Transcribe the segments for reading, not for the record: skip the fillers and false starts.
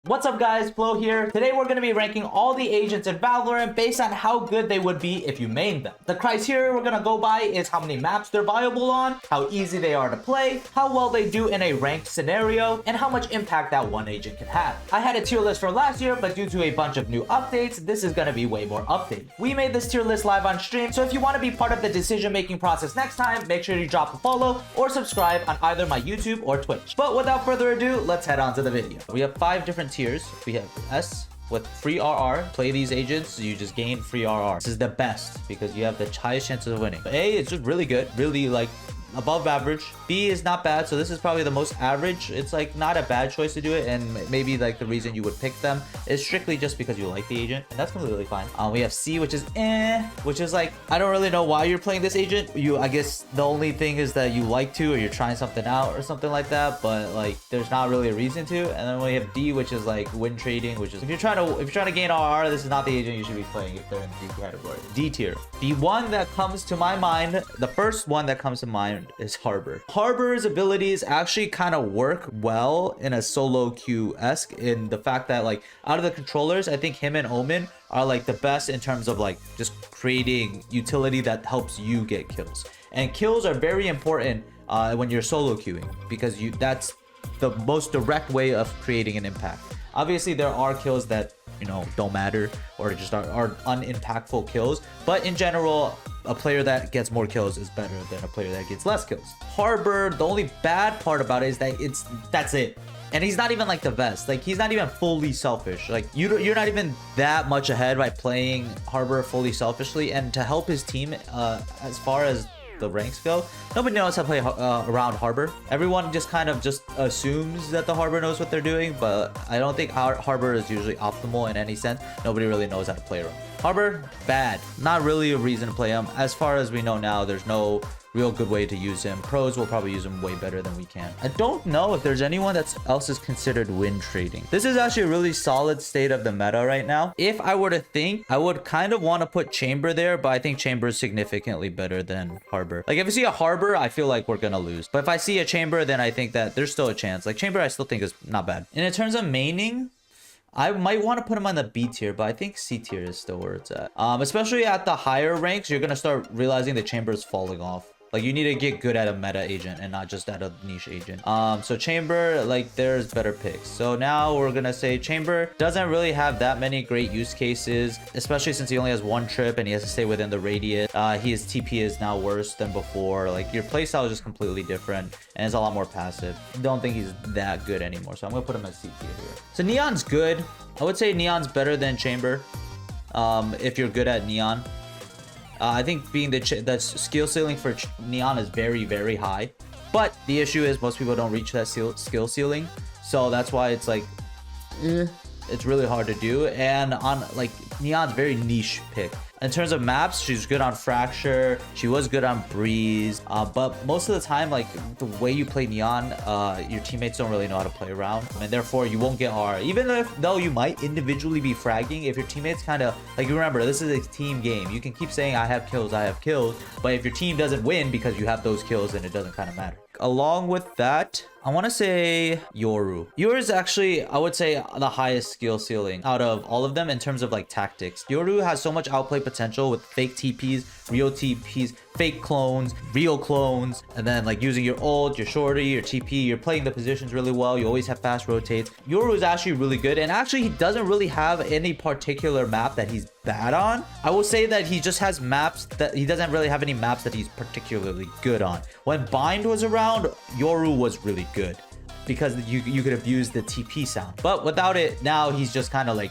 What's up guys, Flo here. Today we're going to be ranking all the agents in Valorant based on how good they would be if you mained them. The criteria we're going to go by is how many maps they're viable on, how easy they are to play, how well they do in a ranked scenario, and how much impact that one agent can have. I had a tier list from last year, but due to a bunch of new updates, this is going to be way more updated. We made this tier list live on stream, so if you want to be part of the decision-making process next time, make sure you drop a follow or subscribe on either my YouTube or Twitch. But without further ado, let's head on to the video. We have 5 different tiers. We have S with free RR. Play these agents, you just gain free RR. This is the best because you have the highest chances of winning. A is just really good, really like above average. B is not bad, so this is probably the most average. It's like not a bad choice to do it, and maybe like the reason you would pick them is strictly just because you like the agent, and that's completely fine. We have C, which is which is like, I don't really know why you're playing this agent. I guess the only thing is that you like to, or you're trying something out or something like that, but like there's not really a reason to. And then we have D, which is like win trading, which is if you're trying to gain RR, this is not the agent you should be playing if they're in the D category. D tier. The one that comes to my mind, the first one that comes to mind is Harbor. Harbor's abilities actually kind of work well in a solo queue-esque in the fact that like out of the controllers, I think him and Omen are like the best in terms of like just creating utility that helps you get kills. And kills are very important when you're solo queuing because that's the most direct way of creating an impact. Obviously, there are kills that, you know, don't matter or just are unimpactful kills, but in general, a player that gets more kills is better than a player that gets less kills. Harbor, the only bad part about it is that that's it. And he's not even like the best. Like he's not even fully selfish. Like you're not even that much ahead by playing Harbor fully selfishly. And to help his team, as far as the ranks go, nobody knows how to play around Harbor. Everyone just kind of just assumes that the Harbor knows what they're doing, but I don't think Harbor is usually optimal in any sense. Nobody really knows how to play around Harbor. Bad, not really a reason to play him. As far as we know now, there's no real good way to use him. Pros will probably use him way better than we can. I don't know if there's anyone else is considered win trading. This is actually a really solid state of the meta right now. If I were to think, I would kind of want to put Chamber there, but I think Chamber is significantly better than Harbor. Like if I see a Harbor, I feel like we're gonna lose. But if I see a Chamber, then I think that there's still a chance. Like Chamber, I still think is not bad. And in terms of maining, I might want to put him on the B tier, but I think C tier is still where it's at. Especially at the higher ranks, you're gonna start realizing the Chamber is falling off. Like you need to get good at a meta agent and not just at a niche agent. So Chamber, like there's better picks. So now we're gonna say Chamber doesn't really have that many great use cases, especially since he only has one trip and he has to stay within the radius. His TP is now worse than before. Like your playstyle is just completely different and it's a lot more passive. Don't think he's that good anymore. So I'm gonna put him at C tier here. So Neon's good. I would say Neon's better than Chamber if you're good at Neon. I think being the skill ceiling for Neon is very, very high. But the issue is most people don't reach that skill ceiling. So that's why it's like, it's really hard to do. And on like Neon's very niche pick. In terms of maps, she's good on Fracture. She was good on Breeze. But most of the time, like the way you play Neon, your teammates don't really know how to play around. And therefore, you won't get R. Even though you might individually be fragging, if your teammates kind of, like remember, this is a team game. You can keep saying, I have kills. But if your team doesn't win because you have those kills, then it doesn't kind of matter. Along with that, I want to say Yoru. Yoru is actually, I would say, the highest skill ceiling out of all of them in terms of like tactics. Yoru has so much outplay potential with fake TPs, real TPs, fake clones, real clones, and then like using your ult, your shorty, your TP. You're playing the positions really well. You always have fast rotates. Yoru is actually really good, and actually he doesn't really have any particular map that he's bad on. I will say that he just has maps that he doesn't really have any maps that he's particularly good on. When Bind was around, Yoru was really good because you could have used the TP sound, but without it, now he's just kind of like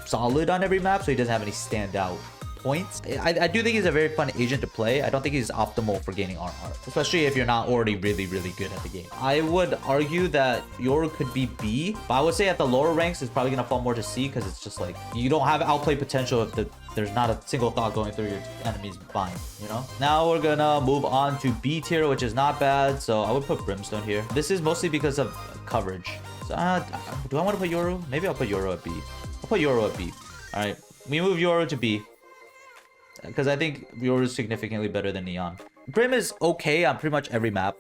solid on every map, so he doesn't have any standout points. I do think he's a very fun agent to play. I don't think he's optimal for gaining RR, especially if you're not already really good at the game. I would argue that Yoru could be B, but I would say at the lower ranks it's probably gonna fall more to C because it's just like you don't have outplay potential if there's not a single thought going through your enemy's mind, you know? Now we're gonna move on to B tier, which is not bad. So I would put Brimstone here. This is mostly because of coverage. So do I want to put Yoru? Maybe I'll put Yoru at B. I'll put Yoru at B. All right, we move Yoru to B because I think Yoru is significantly better than Neon. Brim is okay on pretty much every map.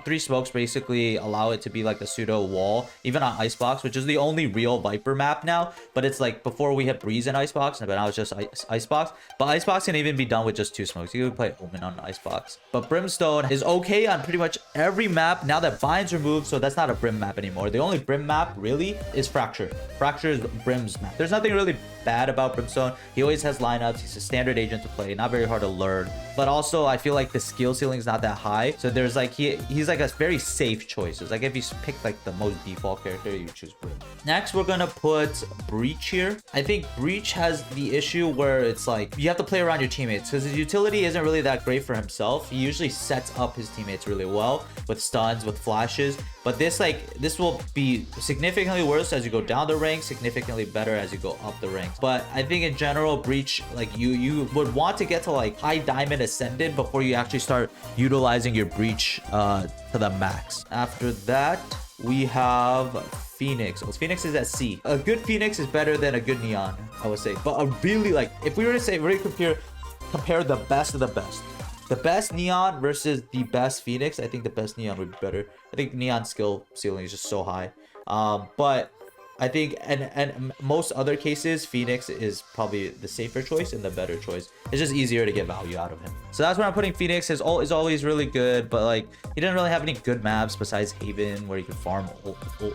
3 smokes basically allow it to be like the pseudo wall, even on Icebox, which is the only real Viper map now. But it's like before we had Breeze and Icebox, but now it's just Icebox. But Icebox can even be done with just 2 smokes. You can play Omen on Icebox. But Brimstone is okay on pretty much every map now that Bind's removed, so that's not a Brim map anymore. The only Brim map really is Fracture. Fracture is Brim's map. There's nothing really bad about Brimstone. He always has lineups. He's a standard agent to play, not very hard to learn. But also, I feel like the skill ceiling is not that high. So there's like he's like a very safe choice. It's like if you pick like the most default character, you choose Brim. Next, we're gonna put Breach here. I think Breach has the issue where it's like you have to play around your teammates because his utility isn't really that great for himself. He usually sets up his teammates really well with stuns, with flashes. But this will be significantly worse as you go down the ranks, significantly better as you go up the ranks. But I think in general, Breach, like you would want to get to like high diamond ascendant before you actually start utilizing your Breach to the max. After that, we have Phoenix. Well, Phoenix is at C. A good Phoenix is better than a good Neon, I would say. But a really, like, if we were to say really compare the best of the best. The best Neon versus the best Phoenix, I think the best Neon would be better. I think Neon skill ceiling is just so high. But I think and most other cases, Phoenix is probably the safer choice and the better choice. It's just easier to get value out of him. So that's where I'm putting Phoenix. His ult is always really good, but like he didn't really have any good maps besides Haven where you can farm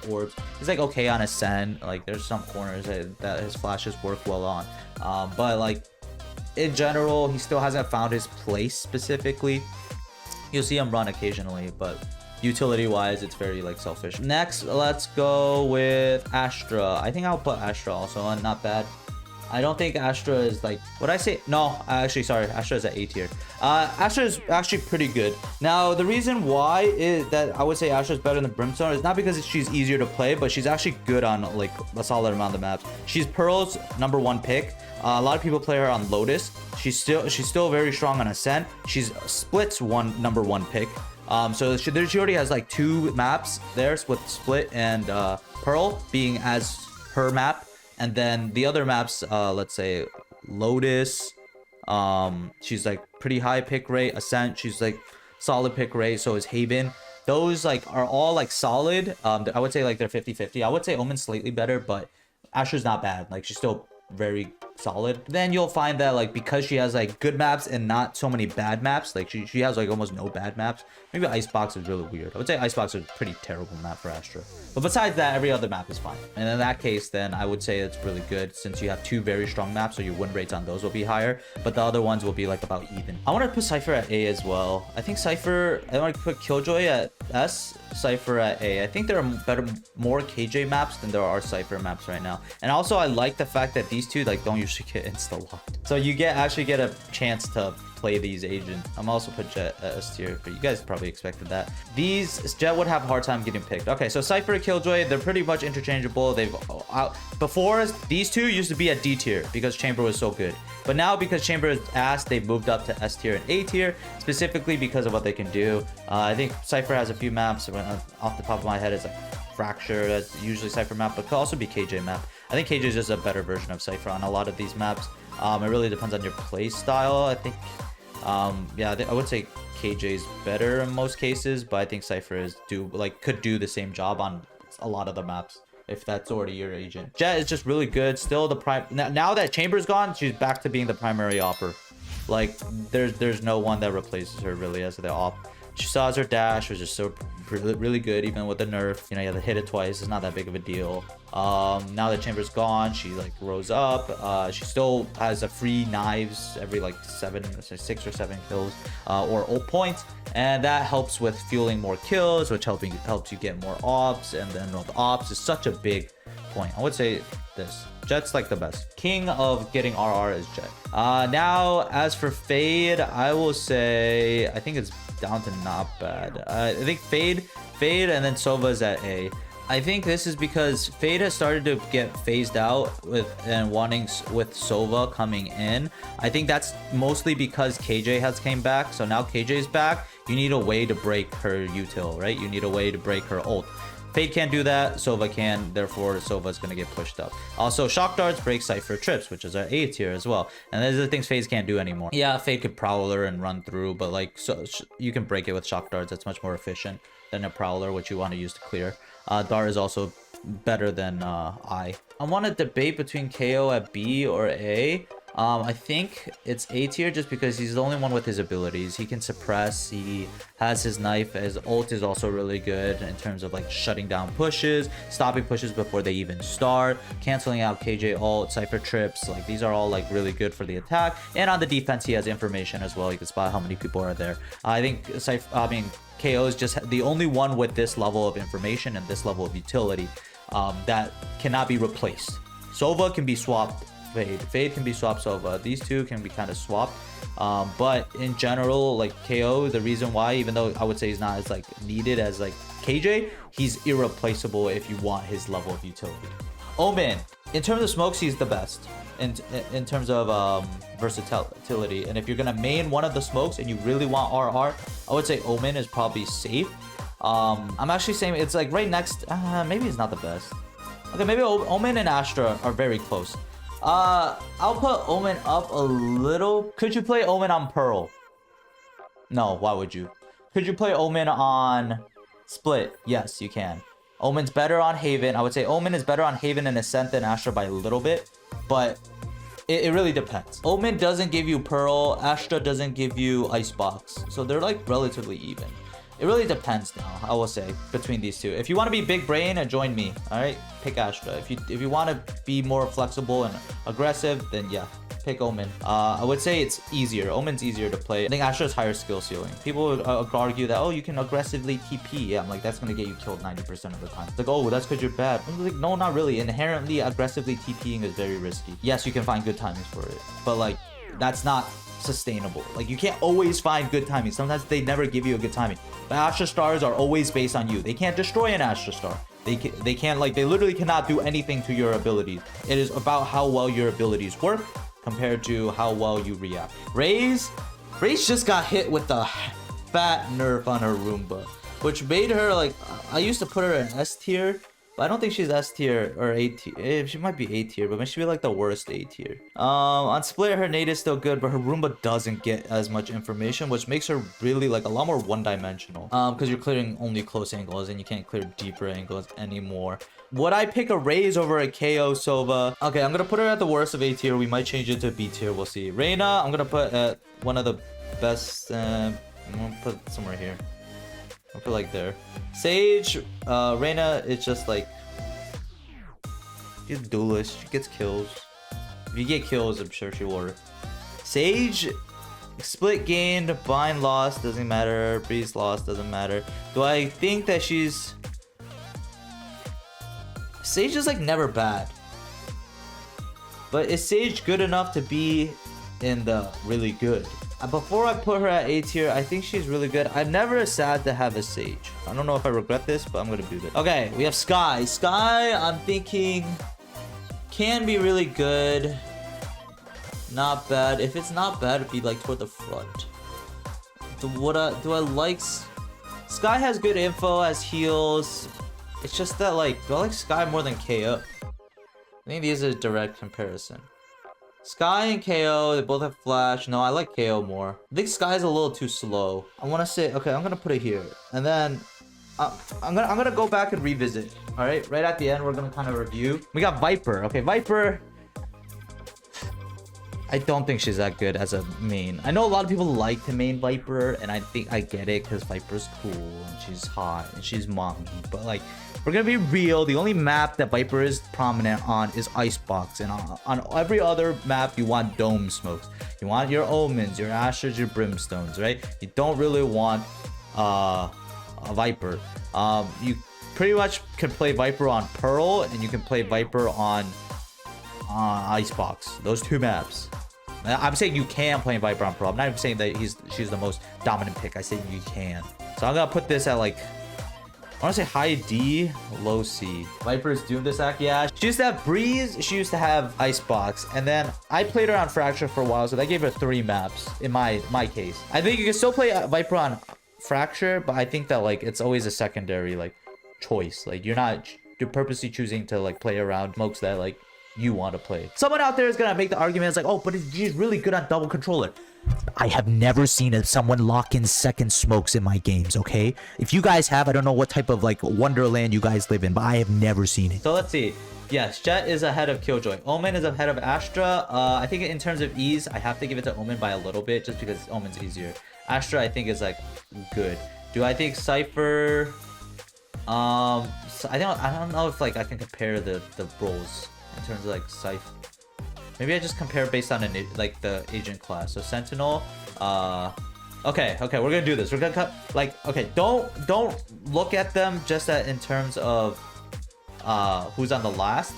orbs. He's like okay on Ascend. Like there's some corners that his flashes work well on. But like in general, he still hasn't found his place specifically. You'll see him run occasionally, but utility wise it's very like selfish. Next, let's go with Astra. I think I'll put Astra also on. Not bad. I don't think Astra is like, what I say? No, actually, sorry. Astra is at A tier. Astra is actually pretty good. Now, the reason why is that I would say Astra is better than Brimstone is not because she's easier to play, but she's actually good on like a solid amount of maps. She's Pearl's #1 pick. A lot of people play her on Lotus. She's still very strong on Ascent. She's Split's #1 pick. So she already has like 2 maps there with Split and Pearl being as her map. And then the other maps, let's say Lotus, she's like pretty high pick rate. Ascent, she's like solid pick rate. So is Haven. Those like are all like solid. I would say like they're 50-50. I would say Omen's slightly better, but Astra's not bad. Like she's still very solid. Then you'll find that like because she has like good maps and not so many bad maps, like she has like almost no bad maps. Maybe Icebox is really weird. I would say Icebox is a pretty terrible map for Astra. But besides that, every other map is fine. And in that case, then I would say it's really good since you have 2 very strong maps, so your win rates on those will be higher. But the other ones will be like about even. I want to put Cypher at A as well. I think Cypher, I want to put Killjoy at S, Cypher at A. I think there are more KJ maps than there are Cypher maps right now. And also I like the fact that these two like don't usually get insta-locked. So you actually get a chance to play these agents. I'm also put Jet at S tier, but you guys probably expected that. Jet would have a hard time getting picked. Okay, so Cypher, Killjoy, they're pretty much interchangeable. Before these two used to be at D tier because Chamber was so good. But now because Chamber is ass, they've moved up to S tier and A tier, specifically because of what they can do. I think Cypher has a few maps. Off the top of my head, it's like Fracture, that's usually Cypher map, but could also be KJ map. I think KJ is just a better version of Cypher on a lot of these maps. It really depends on your play style. I think yeah, I would say KJ is better in most cases, but I think Cypher could do the same job on a lot of the maps if that's already your agent. Jet is just really good. Still the prime. Now that Chamber's gone, she's back to being the primary opper. Like there's no one that replaces her really as the op. She still has her dash, which is so really good even with the nerf. You know, you have to hit it twice. It's not that big of a deal. Now that Chamber's gone, she like rose up. She still has a free knives every like 6 or 7 kills or ult points, and that helps with fueling more kills, which helps you get more ops. And then with ops is such a big point. I would say this. Jet's like the best. King of getting RR is Jet. Now as for Fade, I will say I think it's down to not bad. I think Fade and then Sova's at A. I think this is because Fade has started to get phased out with Sova coming in. I think that's mostly because KJ has came back. So now KJ's back. You need a way to break her util, right? You need a way to break her ult. Fade can't do that. Sova can. Therefore, Sova is going to get pushed up. Also, Shock Darts break Cypher Trips, which is our A tier as well. And those are the things Fade can't do anymore. Yeah, Fade could Prowler and run through, but like, so you can break it with Shock Darts. That's much more efficient than a Prowler, which you want to use to clear. Dart is also better than I want to debate between KO at B or A. I think it's A tier just because he's the only one with his abilities. He can suppress, he has his knife, his ult is also really good in terms of like shutting down pushes, stopping pushes before they even start, canceling out KJ ult, Cypher Trips. Like these are all like really good for the attack. And on the defense, he has information as well. You can spot how many people are there. I think KO is just the only one with this level of information and this level of utility that cannot be replaced. Sova can be swapped. Fade can be swapped. Sova. These two can be kind of swapped. But in general, like KO, the reason why, even though I would say he's not as like needed as like KJ, he's irreplaceable if you want his level of utility. Omen, in terms of smokes, he's the best in terms of versatility. And if you're gonna main one of the smokes and you really want RR, I would say Omen is probably safe. I'm actually saying it's like right next. Maybe it's not the best. Okay, maybe Omen and Astra are very close. I'll put Omen up a little. Could you play Omen on Pearl? No, why would you? Could you play Omen on Split? Yes, you can. Omen's better on Haven. I would say Omen is better on Haven and Ascent than Astra by a little bit, but it really depends. Omen doesn't give you Pearl. Astra doesn't give you Icebox. So they're like relatively even. It really depends now, I will say, between these two. If you want to be big brain, join me. All right, pick Astra. If you want to be more flexible and aggressive, then yeah, pick Omen. I would say it's easier. Omen's easier to play. I think Astra's higher skill ceiling. People would argue that, oh, you can aggressively TP. Yeah, I'm like, that's gonna get you killed 90% of the time. It's like, oh, that's because you're bad. I'm like, no, not really. Inherently, aggressively TPing is very risky. Yes, you can find good timings for it, but like, that's not sustainable. Like, you can't always find good timing. Sometimes they never give you a good timing. But Astra stars are always based on you. They can't destroy an Astra star. They can't, like, they literally cannot do anything to your abilities. It is about how well your abilities work compared to how well you react. Raze just got hit with the fat nerf on her Roomba, which made her like, I used to put her in S tier, but I don't think she's S tier or A tier. She might be A tier, but she be like the worst A tier. On Split, her nade is still good, but her Roomba doesn't get as much information, which makes her really like a lot more one-dimensional. Because you're clearing only close angles and you can't clear deeper angles anymore. Would I pick a Raze over a KO Sova? Okay, I'm gonna put her at the worst of A tier. We might change it to B tier. We'll see. Reyna, I'm gonna put at one of the best. I'm gonna put somewhere here. I feel like there. Sage, Reyna is just like, she's a duelist. She gets kills. If you get kills, I'm sure she will. Sage, Split gained, Bind lost, doesn't matter. Breeze lost, doesn't matter. Do I think that she's... Sage is like never bad. But is Sage good enough to be in the really good? Before I put her at A tier, I think she's really good. I'm never sad to have a Sage. I don't know if I regret this, but I'm gonna do this. Okay, we have Skye. Skye, I'm thinking, can be really good. Not bad. If it's not bad, it'd be like toward the front. Do I like... Skye has good info, has heals. It's just that, like, do I like Skye more than KO? I think these are a direct comparison. Skye and KO, they both have flash. No, I like KO more. I think Skye's a little too slow. I want to say, okay, I'm gonna put it here, and then I'm gonna go back and revisit. All right, right at the end, we're gonna kind of review. We got Viper. Okay, Viper. I don't think she's that good as a main. I know a lot of people like to main Viper, and I think I get it because Viper's cool and she's hot and she's mommy. But like, we're gonna be real. The only map that Viper is prominent on is Icebox, and on every other map, you want dome smokes. You want your Omens, your Astras, your Brimstones, right? You don't really want a Viper. You pretty much can play Viper on Pearl, and you can play Viper on Icebox. Those two maps. I'm saying you can play Viper on Pearl. I'm not even saying that she's the most dominant pick. I say you can. So I'm gonna put this at like, I want to say high D, low C. Viper's doomed this act. Yeah, she used to have Breeze. She used to have Icebox. And then I played her on Fracture for a while, so that gave her 3 maps in my case. I think you can still play Viper on Fracture, but I think that like it's always a secondary like choice. Like you're purposely choosing to like play around smokes that like you want to play. Someone out there is gonna make the argument, it's like, oh, but he's really good on double controller. I have never seen someone lock in second smokes in my games, okay? If you guys have, I don't know what type of like wonderland you guys live in, but I have never seen it. So let's see. Yes, Jet is ahead of Killjoy. Omen is ahead of Astra. I think in terms of ease, I have to give it to Omen by a little bit just because Omen's easier. Astra, I think, is like good. Do I think Cypher? I don't know if like I can compare the roles in terms of like Cypher. Maybe I just compare based on like the agent class. So Sentinel. Okay, we're gonna do this. We're gonna cut like okay. Don't look at them just in terms of who's on the last.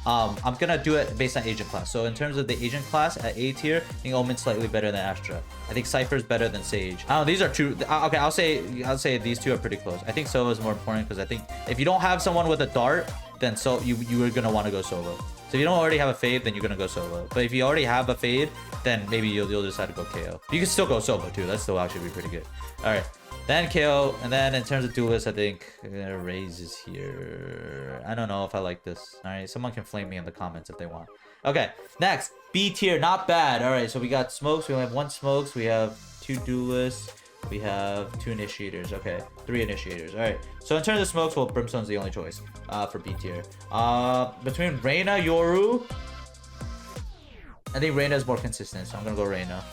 I'm gonna do it based on agent class. So in terms of the agent class at A tier, I think Omen's slightly better than Astra. I think Cypher's better than Sage. I don't know, these are two. Okay, I'll say these two are pretty close. I think solo is more important because I think if you don't have someone with a dart, then you are gonna want to go solo. So if you don't already have a fade, then you're gonna go solo. But if you already have a fade, then maybe you'll decide to go KO. You can still go solo too. That still actually be pretty good. All right. Then KO, and then in terms of duelists, I think Raze is here. I don't know if I like this. All right, someone can flame me in the comments if they want. Okay, next, B tier, not bad. All right, so we got smokes. We only have 1 smokes. We have 2 duelists. We have 2 initiators. Okay, 3 initiators. All right, so in terms of smokes, well, Brimstone's the only choice for B tier. Between Reyna, Yoru, I think Reyna is more consistent, so I'm gonna go Reyna.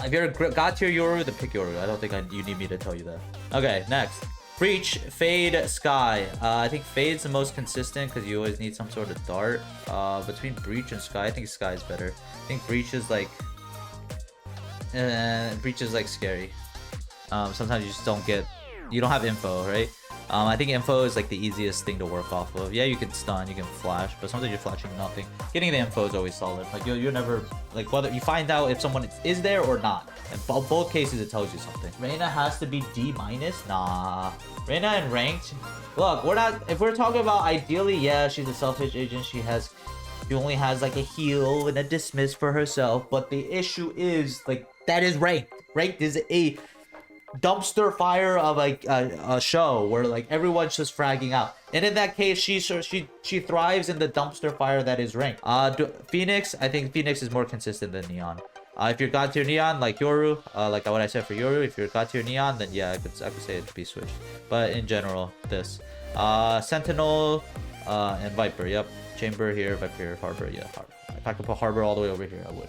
If you're a god tier Yoru, then pick Yoru. I don't think you need me to tell you that. Okay, next. Breach, Fade, Sky. I think Fade's the most consistent because you always need some sort of dart. Between Breach and Sky, I think Sky is better. I think Breach is like... Breach is like scary. Sometimes you just don't get... You don't have info, right? I think info is like the easiest thing to work off of. Yeah, you can stun, you can flash, but sometimes you're flashing nothing. Getting the info is always solid. Like you're never like whether you find out if someone is there or not. In both cases, it tells you something. Reyna has to be D-. Nah. Reyna in ranked. Look, we're not. If we're talking about ideally, yeah, she's a selfish agent. She only has like a heal and a dismiss for herself. But the issue is like that is ranked. Ranked is a dumpster fire of like a show where like everyone's just fragging out, and in that case she thrives in the dumpster fire that is ranked. Phoenix, I think Phoenix is more consistent than Neon. If you're god tier Neon like Yoru, like what I said for Yoru, if you're god tier Neon, then yeah, I could say it'd be switched. But in general, this Sentinel and Viper. Yep, Chamber here, Viper here, Harbor. Yeah, Harbor. If I could put Harbor all the way over here, I would.